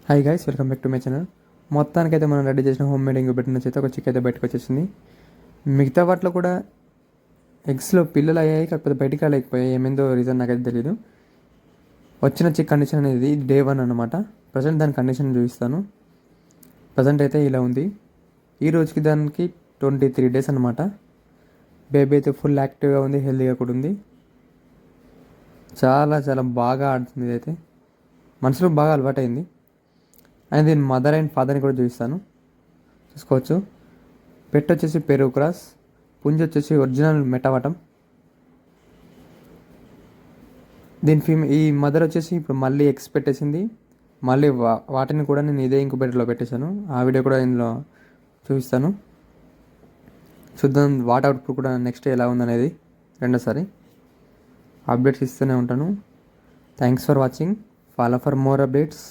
Hi guys, welcome back to my channel. మొత్తానికైతే మనం ready చేసిన హోమ్ మేడ్ ఇంక్యుబేటర్ నుంచి అయితే ఒక చిక్ అయితే బయటకు వచ్చేసింది. మిగతా వాటిలో కూడా ఎగ్స్లో పిల్లలు అయ్యాయి, కాకపోతే బయటికి రాలేకపోయాయి. ఏమైందో రీజన్ నాకైతే తెలియదు. వచ్చిన చిక్ కండిషన్ అనేది డే 1 అనమాట. ప్రజెంట్ దాని కండిషన్ చూపిస్తాను. ప్రజెంట్ అయితే ఇలా ఉంది. ఈ రోజుకి దానికి 23 days అనమాట. బేబీ అయితే ఫుల్ యాక్టివ్గా ఉంది, హెల్తీగా కూడా ఉంది. చాలా చాలా బాగా ఆడుతుంది. ఇదైతే మనసులో బాగా అలవాటైంది. అండ్ దీని మదర్ అండ్ ఫాదర్ని కూడా చూపిస్తాను, చూసుకోవచ్చు. పెట్ వచ్చేసి పెరుగు క్రాస్, పుంజి వచ్చేసి ఒరిజినల్ మెటావటం. దీని ఈ మదర్ వచ్చేసి ఇప్పుడు మళ్ళీ ఎగ్స్ పెట్టేసింది. మళ్ళీ వాటిని కూడా నేను ఇదే ఇంక్యుబేటర్లో పెట్టేశాను. ఆ వీడియో కూడా ఇందులో చూపిస్తాను. చూద్దాం వాట్ అవుట్పుట్ కూడా నెక్స్ట్ ఎలా ఉందనేది. రెండోసారి అప్డేట్స్ ఇస్తూనే ఉంటాను. Thanks for watching. Follow for more updates.